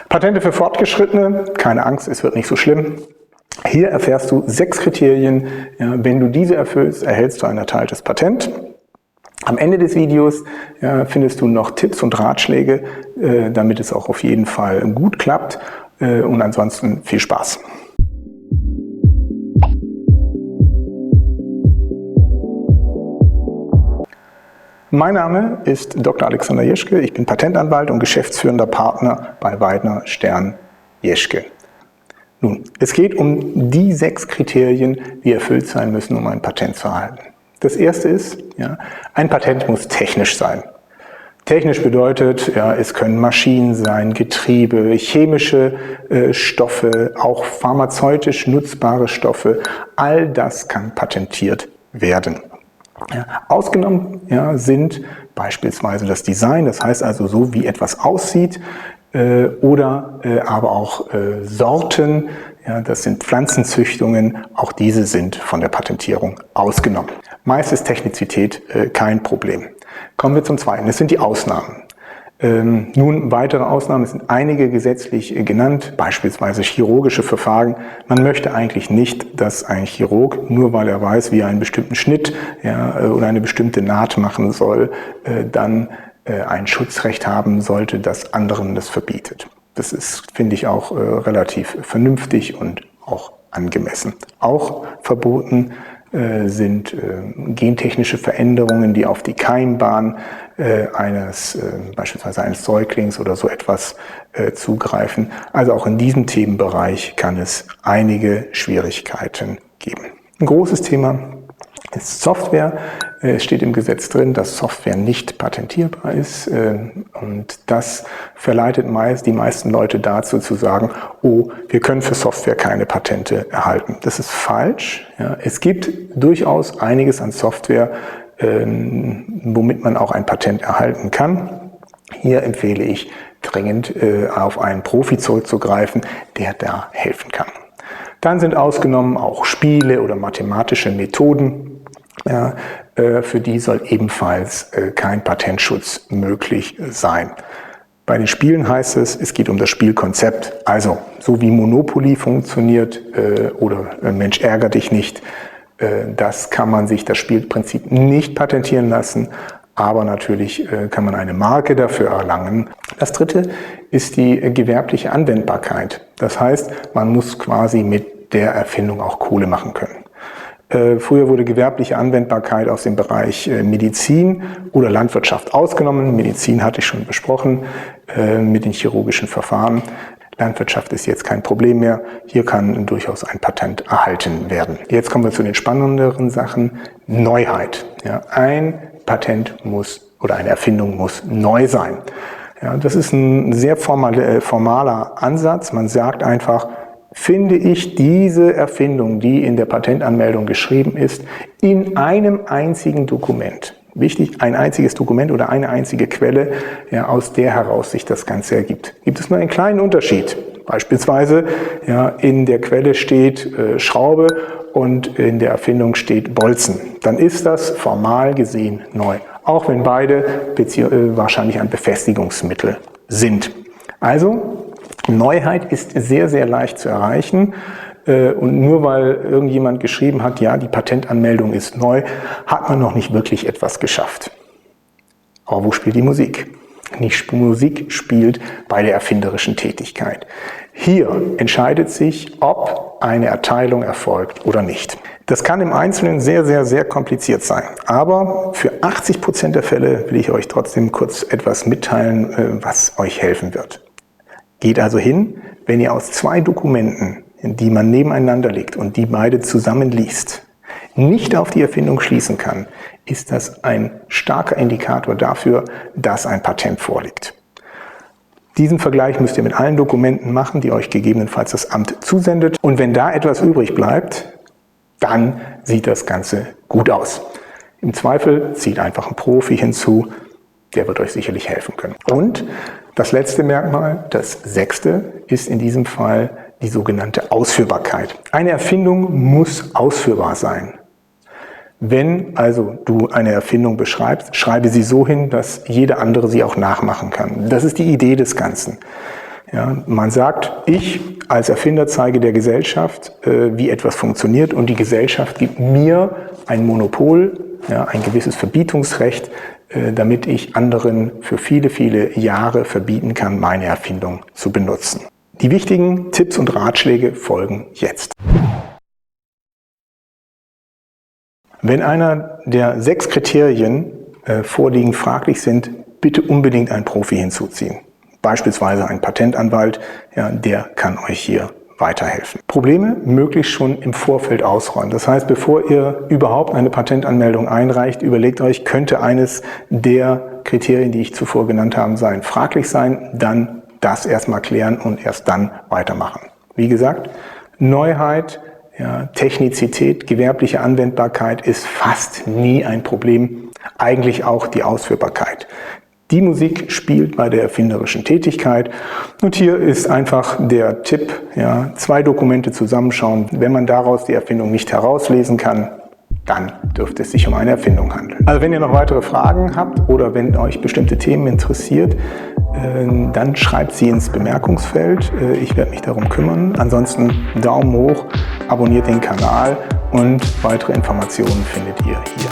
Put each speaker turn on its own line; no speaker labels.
Patente für Fortgeschrittene, keine Angst, es wird nicht so schlimm. Hier erfährst du 6 Kriterien. Ja, wenn du diese erfüllst, erhältst du ein erteiltes Patent. Am Ende des Videos findest du noch Tipps und Ratschläge, damit es auch auf jeden Fall gut klappt. Und ansonsten viel Spaß. Mein Name ist Dr. Alexander Jeschke, ich bin Patentanwalt und geschäftsführender Partner bei Weidner, Stern, Jeschke. Nun, es geht um die 6 Kriterien, die erfüllt sein müssen, um ein Patent zu erhalten. Das erste ist, ein Patent muss technisch sein. Technisch bedeutet, es können Maschinen sein, Getriebe, chemische Stoffe, auch pharmazeutisch nutzbare Stoffe. All das kann patentiert werden. Ausgenommen sind beispielsweise das Design, das heißt also so, wie etwas aussieht, oder aber auch Sorten, das sind Pflanzenzüchtungen, auch diese sind von der Patentierung ausgenommen. Meist ist Technizität kein Problem. Kommen wir zum Zweiten, das sind die Ausnahmen. Nun, weitere Ausnahmen sind einige gesetzlich genannt, beispielsweise chirurgische Verfahren. Man möchte eigentlich nicht, dass ein Chirurg, nur weil er weiß, wie er einen bestimmten Schnitt oder eine bestimmte Naht machen soll, dann ein Schutzrecht haben sollte, das anderen das verbietet. Das ist, finde ich, auch relativ vernünftig und auch angemessen. Auch verboten sind gentechnische Veränderungen, die auf die Keimbahn beispielsweise eines Säuglings oder so etwas zugreifen. Also auch in diesem Themenbereich kann es einige Schwierigkeiten geben. Ein großes Thema ist Software. Es steht im Gesetz drin, dass Software nicht patentierbar ist, und das verleitet die meisten Leute dazu zu sagen, oh, wir können für Software keine Patente erhalten. Das ist falsch. Es gibt durchaus einiges an Software, womit man auch ein Patent erhalten kann. Hier empfehle ich dringend, auf einen Profi zurückzugreifen, der da helfen kann. Dann sind ausgenommen auch Spiele oder mathematische Methoden. Für die soll ebenfalls kein Patentschutz möglich sein. Bei den Spielen heißt es geht um das Spielkonzept. Also, so wie Monopoly funktioniert oder Mensch ärger dich nicht, das Spielprinzip nicht patentieren lassen, aber natürlich kann man eine Marke dafür erlangen. Das dritte ist die gewerbliche Anwendbarkeit. Das heißt, man muss quasi mit der Erfindung auch Kohle machen können. Früher wurde gewerbliche Anwendbarkeit aus dem Bereich Medizin oder Landwirtschaft ausgenommen. Medizin hatte ich schon besprochen mit den chirurgischen Verfahren. Landwirtschaft ist jetzt kein Problem mehr. Hier kann durchaus ein Patent erhalten werden. Jetzt kommen wir zu den spannenderen Sachen. Neuheit. Ein Patent oder eine Erfindung muss neu sein. Das ist ein sehr formaler Ansatz. Man sagt einfach, finde ich diese Erfindung, die in der Patentanmeldung geschrieben ist, in einem einzigen Dokument. Wichtig, ein einziges Dokument oder eine einzige Quelle, aus der heraus sich das Ganze ergibt. Gibt es nur einen kleinen Unterschied. Beispielsweise in der Quelle steht Schraube und in der Erfindung steht Bolzen. Dann ist das formal gesehen neu. Auch wenn beide wahrscheinlich ein Befestigungsmittel sind. Also, Neuheit ist sehr, sehr leicht zu erreichen, und nur weil irgendjemand geschrieben hat, die Patentanmeldung ist neu, hat man noch nicht wirklich etwas geschafft. Aber wo spielt die Musik? Die Musik spielt bei der erfinderischen Tätigkeit. Hier entscheidet sich, ob eine Erteilung erfolgt oder nicht. Das kann im Einzelnen sehr, sehr, sehr kompliziert sein. Aber für 80% der Fälle will ich euch trotzdem kurz etwas mitteilen, was euch helfen wird. Geht also hin, wenn ihr aus 2 Dokumenten, die man nebeneinander legt und die beide zusammen liest, nicht auf die Erfindung schließen kann, ist das ein starker Indikator dafür, dass ein Patent vorliegt. Diesen Vergleich müsst ihr mit allen Dokumenten machen, die euch gegebenenfalls das Amt zusendet. Und wenn da etwas übrig bleibt, dann sieht das Ganze gut aus. Im Zweifel zieht einfach ein Profi hinzu, der wird euch sicherlich helfen können. Und das letzte Merkmal, das 6., ist in diesem Fall die sogenannte Ausführbarkeit. Eine Erfindung muss ausführbar sein. Wenn also du eine Erfindung beschreibst, schreibe sie so hin, dass jeder andere sie auch nachmachen kann. Das ist die Idee des Ganzen. Ja, man sagt, ich als Erfinder zeige der Gesellschaft, wie etwas funktioniert, und die Gesellschaft gibt mir ein Monopol, ja, ein gewisses Verbietungsrecht, damit ich anderen für viele, viele Jahre verbieten kann, meine Erfindung zu benutzen. Die wichtigen Tipps und Ratschläge folgen jetzt. Wenn einer der 6 Kriterien vorliegen, fraglich sind, bitte unbedingt einen Profi hinzuziehen. Beispielsweise ein Patentanwalt, ja, der kann euch hier weiterhelfen. Probleme möglichst schon im Vorfeld ausräumen. Das heißt, bevor ihr überhaupt eine Patentanmeldung einreicht, überlegt euch, könnte eines der Kriterien, die ich zuvor genannt habe, fraglich sein, dann das erstmal klären und erst dann weitermachen. Wie gesagt, Neuheit, ja, Technizität, gewerbliche Anwendbarkeit ist fast nie ein Problem, eigentlich auch die Ausführbarkeit. Die Musik spielt bei der erfinderischen Tätigkeit, und hier ist einfach der Tipp, ja, 2 Dokumente zusammenschauen. Wenn man daraus die Erfindung nicht herauslesen kann, dann dürfte es sich um eine Erfindung handeln. Also wenn ihr noch weitere Fragen habt oder wenn euch bestimmte Themen interessiert, dann schreibt sie ins Bemerkungsfeld. Ich werde mich darum kümmern. Ansonsten Daumen hoch, abonniert den Kanal und weitere Informationen findet ihr hier.